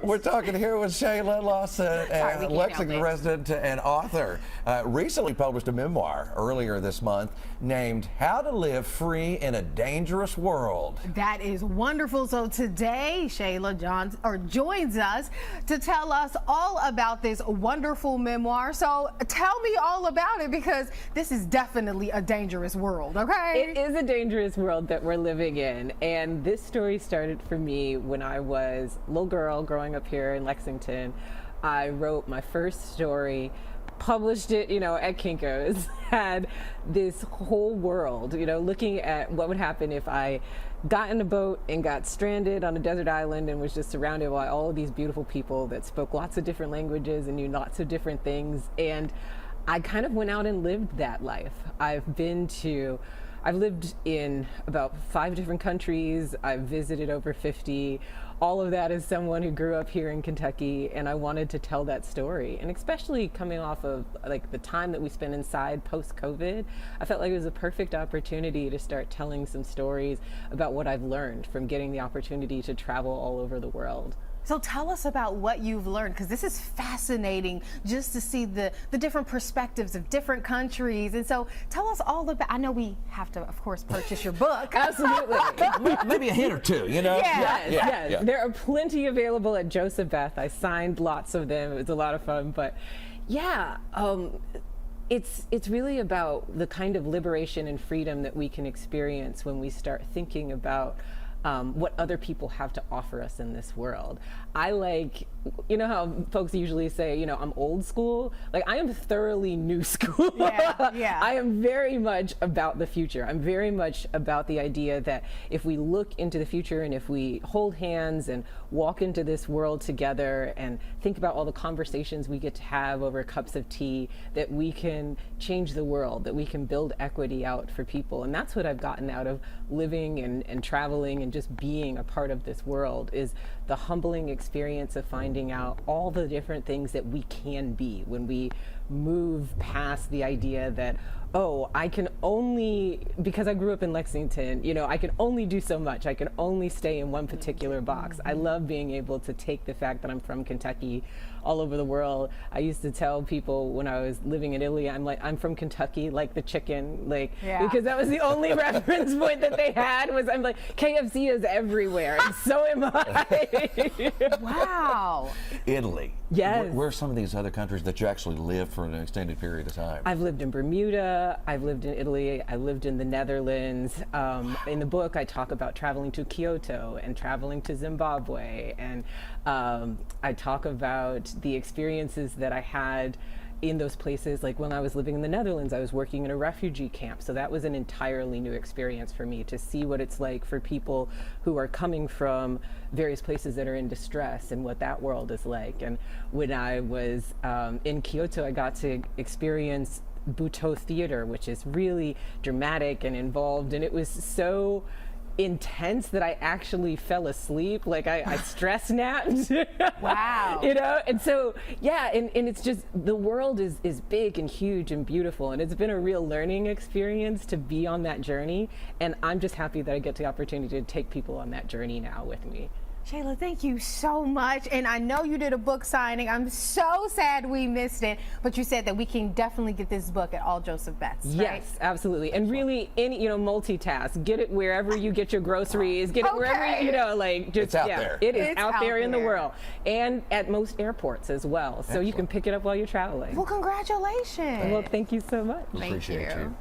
We're talking here with Shayla, Lawson, and Lexington resident and author. Recently published a memoir earlier this month named How to Live Free in a Dangerous World. That is wonderful. So today, Shayla joins us to tell us all about this wonderful memoir. So tell me all about it, because this is definitely a dangerous world, okay? It is a dangerous world that we're living in. And this story started for me when I was a little girl growing up here in Lexington. I wrote my first story, published it, at Kinko's, had this whole world, looking at what would happen if I got in a boat and got stranded on a desert island and was just surrounded by all of these beautiful people that spoke lots of different languages and knew lots of different things. And I kind of went out and lived that life. I've lived in about 5 different countries. I've visited over 50. All of that as someone who grew up here in Kentucky, and I wanted to tell that story. And especially coming off of the time that we spent inside post-COVID, I felt like it was a perfect opportunity to start telling some stories about what I've learned from getting the opportunity to travel all over the world. So tell us about what you've learned, because this is fascinating just to see the different perspectives of different countries. And so tell us all about, I know we have to, of course, purchase your book. Absolutely. Maybe a hint or two, Yes. There are plenty available at Joseph Beth. I signed lots of them. It was a lot of fun. But yeah, it's really about the kind of liberation and freedom that we can experience when we start thinking about what other people have to offer us in this world. I like, how folks usually say, I'm old school. I am thoroughly new school. Yeah. I am very much about the future. I'm very much about the idea that if we look into the future and if we hold hands and walk into this world together and think about all the conversations we get to have over cups of tea, that we can change the world, that we can build equity out for people. And that's what I've gotten out of living and traveling and just being a part of this world, is the humbling experience of finding out all the different things that we can be when we move past the idea that, oh, I can only, because I grew up in Lexington, I can only do so much. I can only stay in one particular box. I love being able to take the fact that I'm from Kentucky all over the world. I used to tell people when I was living in Italy, I'm from Kentucky, like the chicken, because that was the only reference point that they had, was I'm like, KFC is everywhere, and so am I. Wow. Italy. Yes. Where are some of these other countries that you actually live for an extended period of time? I've lived in Bermuda, I've lived in Italy, I lived in the Netherlands. In the book, I talk about traveling to Kyoto and traveling to Zimbabwe, and I talk about the experiences that I had in those places. Like when I was living in the Netherlands, I was working in a refugee camp. So that was an entirely new experience for me, to see what it's like for people who are coming from various places that are in distress and what that world is like. And when I was in Kyoto, I got to experience Butoh theater, which is really dramatic and involved. And it was so intense that I actually fell asleep. I stress napped. Wow. And so, and it's just, the world is big and huge and beautiful, and it's been a real learning experience to be on that journey, and I'm just happy that I get the opportunity to take people on that journey now with me. Shayla, thank you so much. And I know you did a book signing. I'm so sad we missed it, but you said that we can definitely get this book at all Joseph Beth's, right? Yes, absolutely. And really, multitask. Get it wherever you get your groceries. Get it wherever, it's out there. It is out there in the world. And at most airports as well. So you can pick it up while you're traveling. Well, congratulations. Well, thank you so much. Appreciate you.